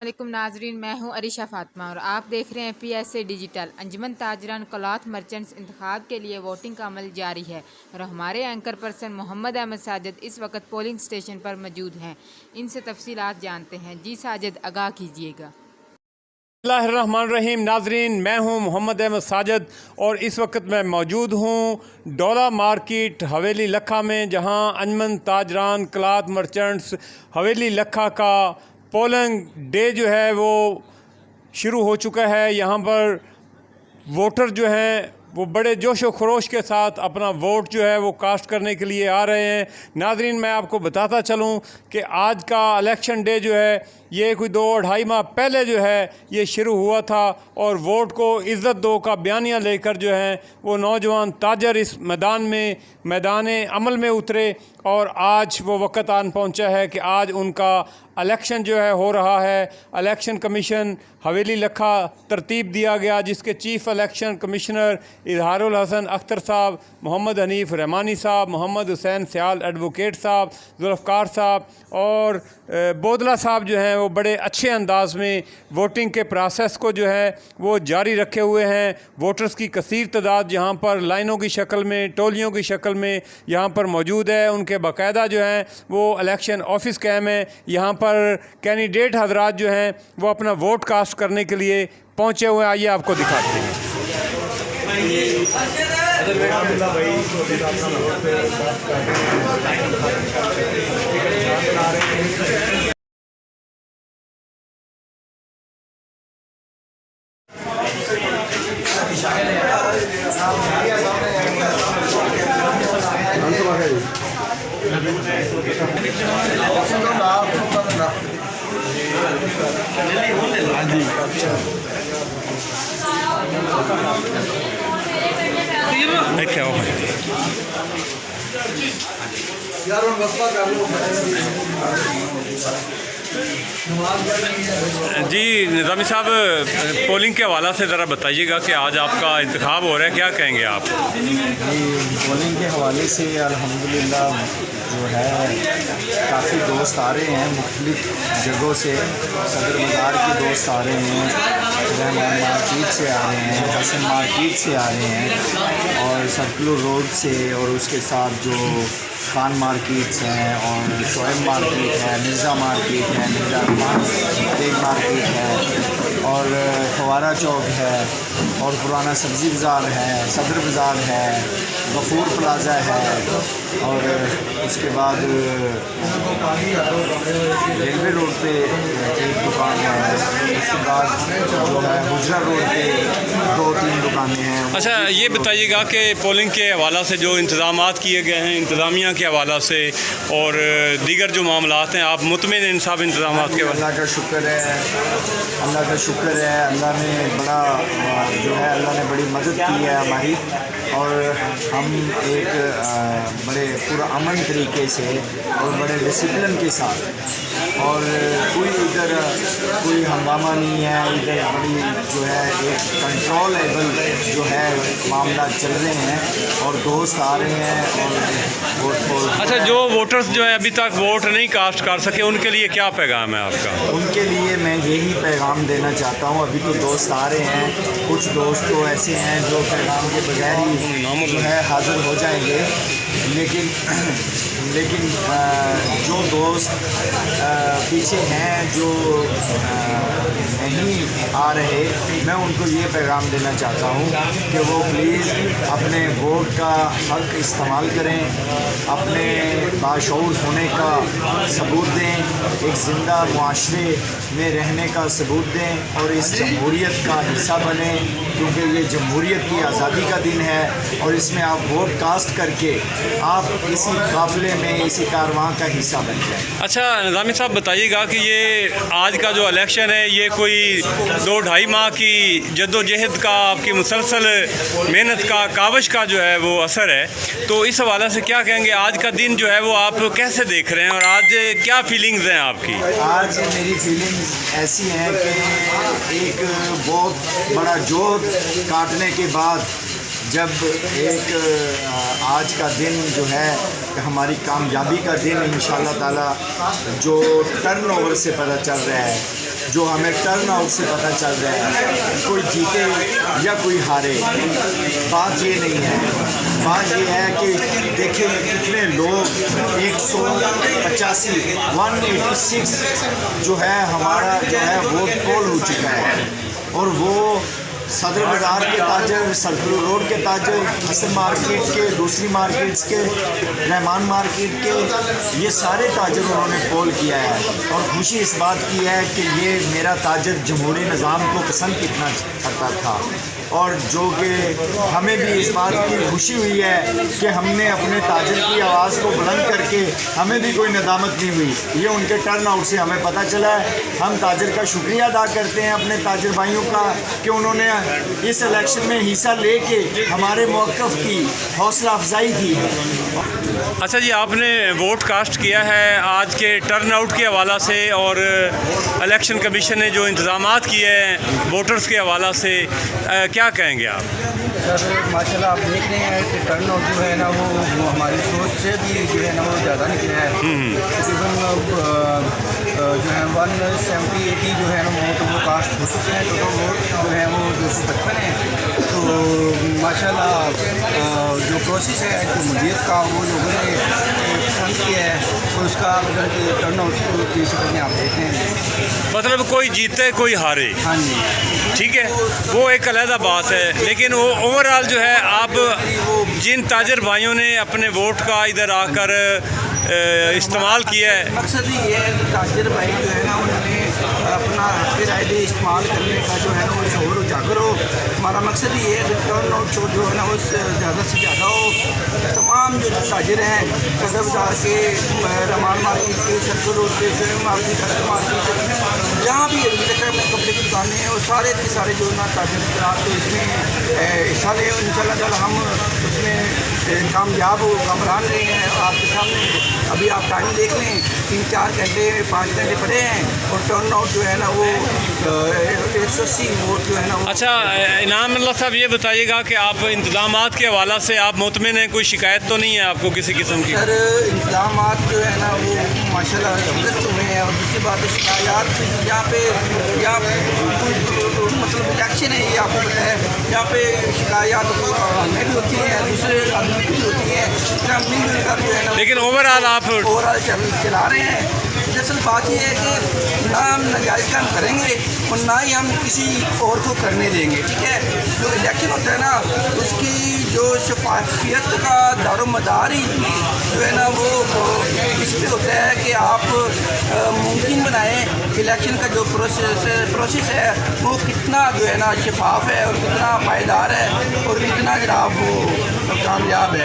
वालेकुम नाजरीन, मैं हूं अरिशा फातिमा और आप देख रहे हैं PSA डिजिटल। अंजुमन ताजरान क्लॉथ मर्चेंट्स इंतखाब के लिए वोटिंग का अमल जारी है और हमारे एंकर पर्सन मोहम्मद अहमद साजिद इस वक्त पोलिंग स्टेशन पर मौजूद हैं। इनसे तफसीलात जानते हैं। जी साजिद, आगाह कीजिएगा। बिस्मिल्लाहिर्रहमानिर्रहीम। नाजरीन, मैं हूं मोहम्मद अहमद साजिद और इस वक्त मैं मौजूद हूं डोला मार्केट हवेली लखा में, जहां अंजुमन ताजरान क्लॉथ मर्चेंट्स हवेली लखा का पोलिंग डे जो है वो शुरू हो चुका है। यहां पर वोटर जो हैं वो बड़े जोश व खरोश के साथ अपना वोट जो है वो कास्ट करने के लिए आ रहे हैं। नाजरीन, मैं आपको बताता चलूं कि आज का इलेक्शन डे जो है ये कोई 2-2.5 माह पहले जो है ये शुरू हुआ था और वोट को इज़्ज़त दो का बयानिया लेकर जो है वो नौजवान ताजर इस मैदान अमल में उतरे और आज वो वक़्त आन पहुंचा है कि आज उनका इलेक्शन जो है हो रहा है। इलेक्शन कमीशन हवेली लखा तरतीब दिया गया, जिसके chief election commissioner Izharul Hasan Akhtar साहब, मोहम्मद हनीफ रहमानी साहब, मोहम्मद हुसैन सियाल एडवोकेट साहब, जुल्फ़कार साहब और बोदला साहब जो हैं वो बड़े अच्छे अंदाज में वोटिंग के प्रोसेस को जो है वो जारी रखे हुए हैं। वोटर्स की कसीर तादाद यहाँ पर लाइनों की शक्ल में, टोलियों की शक्ल में यहाँ पर मौजूद है। उनके बाकायदा जो हैं वो इलेक्शन ऑफिस कायम है। यहाँ पर कैंडिडेट हजरात जो हैं वो अपना वोट कास्ट करने के लिए पहुँचे हुए हैं। आइए आपको दिखाते हैं। जी निज़ामी साहब, पोलिंग के हवाला से ज़रा बताइएगा कि आज आपका इंतखाब हो रहा है, क्या कहेंगे आप? जी, पोलिंग के हवाले से अल्हम्दुलिल्लाह जो है काफ़ी दोस्त आ रहे हैं मुख्तलिफ़ जगहों से। सदर बाज़ार के दोस्त आ रहे हैं, रहमान मार्केट से आ रहे हैं, हसन मार्केट से आ रहे हैं और सर्कुलर रोड से, और उसके साथ जो खान मार्केट्स हैं और शोएब मार्केट है, मिर्ज़ा मार्केट है, मिर्ज़ा तेग मार्केट है और फवारा चौक है और पुराना सब्ज़ी बाज़ार है, सदर बाज़ार है, गफूर प्लाज़ा है और उसके बाद रेलवे रोड पे एक दुकान है। उसके बाद जो है हुजरा रोड पे 2-3 दुकानें हैं। अच्छा, ये बताइएगा कि पोलिंग के हवाला से जो इंतज़ामात किए गए हैं इंतज़ामिया के हवाला से और दीगर जो मामलात हैं, आप मुतमिन इन सब इंतज़ामात के? अल्लाह का शुक्र है, अल्लाह का शुक्र है। अल्लाह ने बड़ा जो है अल्लाह ने बड़ी मदद की है हमारी और हम एक बड़े पुरअमन तरीके से और बड़े डिसिप्लिन के साथ, और कोई हंगामा नहीं है इधर। बड़ी जो है एक कंट्रोलेबल जो है मामला चल रहे हैं और दोस्त आ रहे हैं और वोट। अच्छा, जो वोटर्स जो है अभी तक वोट नहीं कास्ट कर सके उनके लिए क्या पैगाम है आपका? उनके लिए मैं यही पैगाम देना चाहता हूँ। अभी तो दोस्त आ रहे हैं, कुछ दोस्त तो ऐसे हैं जो पैगाम के बगैर ही जो है हाज़िर हो जाएंगे, लेकिन जो दोस्त पीछे हैं जो नहीं आ रहे, मैं उनको ये पैगाम देना चाहता हूँ कि वो प्लीज़ अपने वोट का हक़ इस्तेमाल करें, अपने बाशऊर होने का सबूत दें, एक ज़िंदा मुआशरे में रहने का सबूत दें और इस जमहूरियत का हिस्सा बने, क्योंकि ये जमहूरियत की आज़ादी का दिन है और इसमें आप वोट कास्ट करके आप इसी काफ़िले में, इसी कारवां का हिस्सा बन जाए। अच्छा निज़ामी साहब, बताइएगा कि ये आज का जो इलेक्शन है ये कोई 2-2.5 माह की जद्दोजहद का, आपकी मुसलसल मेहनत का, काविश का जो है वो असर है, तो इस हवाले से क्या कहेंगे? आज का दिन जो है वो आप कैसे देख रहे हैं और आज क्या फीलिंग्स हैं आपकी? आज मेरी फीलिंग्स ऐसी हैं कि एक बहुत बड़ा जोर काटने के बाद जब एक आज का दिन जो है ہماری کامیابی کا دن انشاءاللہ تعالی جو ٹرن اوور سے پتہ چل رہا ہے، جو ہمیں ٹرن آؤٹ سے پتہ چل رہا ہے، کوئی جیتے یا کوئی ہارے، بات یہ نہیں ہے. بات یہ ہے کہ دیکھیں کتنے لوگ 186 جو ہے ہمارا جو ہے ووٹ پول ہو چکا ہے، اور وہ صدر بازار کے تاجر، سرکل روڈ کے تاجر، حسن مارکیٹ کے، دوسری مارکیٹس کے، رحمان مارکیٹ کے، یہ سارے تاجر انہوں نے پول کیا ہے. اور خوشی اس بات کی ہے کہ یہ میرا تاجر جمہوری نظام کو پسند کتنا کرتا تھا، اور جو کہ ہمیں بھی اس بات کی خوشی ہوئی ہے کہ ہم نے اپنے تاجر کی آواز کو بلند کر کے ہمیں بھی کوئی ندامت نہیں ہوئی. یہ ان کے ٹرن آؤٹ سے ہمیں پتہ چلا ہے. ہم تاجر کا شکریہ ادا کرتے ہیں اپنے تاجر بھائیوں کا کہ انہوں نے اس الیکشن میں حصہ لے کے ہمارے موقف کی حوصلہ افزائی کی ہے. اچھا جی، آپ نے ووٹ کاسٹ کیا ہے آج کے ٹرن آؤٹ کے حوالہ سے، اور الیکشن کمیشن نے جو انتظامات کیے ہیں ووٹرز کے حوالہ سے، کیا کہیں گے آپ؟ سر ماشاء اللہ آپ دیکھ رہے ہیں کہ ٹرن آؤٹ جو ہے نا وہ ہماری سوچ سے بھی جو ہے نا وہ زیادہ نکلا ہے. تقریباً جو ہے 170-80 جو ہے نا ووٹ وہ کاسٹ ہو چکے ہیں. ٹوٹل ووٹ جو ہے وہ 255 ہیں. تو ماشاء اللہ جو پروسیس ہے جو مدیریت کا وہ لوگوں نے پسند کیا ہے، اور اس کا ٹرن آؤٹ کی شکل میں آپ دیکھ رہے ہیں. مطلب کوئی جیتے کوئی ہارے، ہاں جی ٹھیک ہے، وہ ایک علیحدہ بات ہے، لیکن وہ اوور آل جو ہے آپ جن تاجر بھائیوں نے اپنے ووٹ کا ادھر آ کر استعمال کیا ہے، مقصد یہ ہے کہ تاجر بھائی جو ہے نا انہوں نے اپنا حق رائے استعمال کرنے کا جو ہے نا وہ شعور اجاگر ہو. ہمارا مقصد یہ ہے کہ ٹرن آؤٹ جو ہے نا وہ زیادہ سے زیادہ ہو. تمام جو تاجر ہیں صدر بازار کے، رحمان مارکیٹ کے، سرکل روڈ کے، مارکیٹ جہاں بھی کپڑے کی دکانیں ہیں، اور سارے کے سارے جو نا تاجر حضرات تو اس میں حصہ لیں. ان شاء اللہ تعالیٰ ہم اس میں کامیاب کامران رہے ہیں. آپ کے سامنے ابھی آپ ٹائم دیکھ لیں، 3-4 گھنٹے 5 گھنٹے پڑے ہیں، اور ٹرن آؤٹ جو ہے نا وہ 180 ووٹ جو ہے نا. اچھا انعام اللہ صاحب، یہ بتائیے گا کہ آپ انتظامات کے حوالہ سے آپ مطمئن ہیں؟ کوئی شکایت تو نہیں ہے آپ کو کسی قسم کی؟ سر انتظامات جو ہے نا وہ ماشاء اللہ زبردست ہوئے ہیں. اور دوسری بات ہے شکایات یہاں پہ مطلب الیکشن ہے، یہ آپ کو پتہ ہے، یہاں پہ شکایات ہمیں بھی ہوتی ہیں، دوسرے آدمی کی بھی ہوتی ہیں. ہم مل جل کر جو ہے نا لیکن اوور آل آپ چلا رہے ہیں. دراصل بات یہ ہے کہ نہ ہم ناجائز کام کریں گے اور نہ ہی ہم کسی اور کو کرنے دیں گے. ٹھیک ہے، جو الیکشن ہوتا ہے نا اس کی جو شفافیت کا دار و مدار ہی جو ہے نا وہ اس پہ ہوتا ہے کہ آپ ممکن بنائیں الیکشن کا جو پروسیس ہے وہ کتنا جو ہے نا شفاف ہے، اور کتنا پائیدار ہے، اور کتنا جناب وہ کامیاب ہے.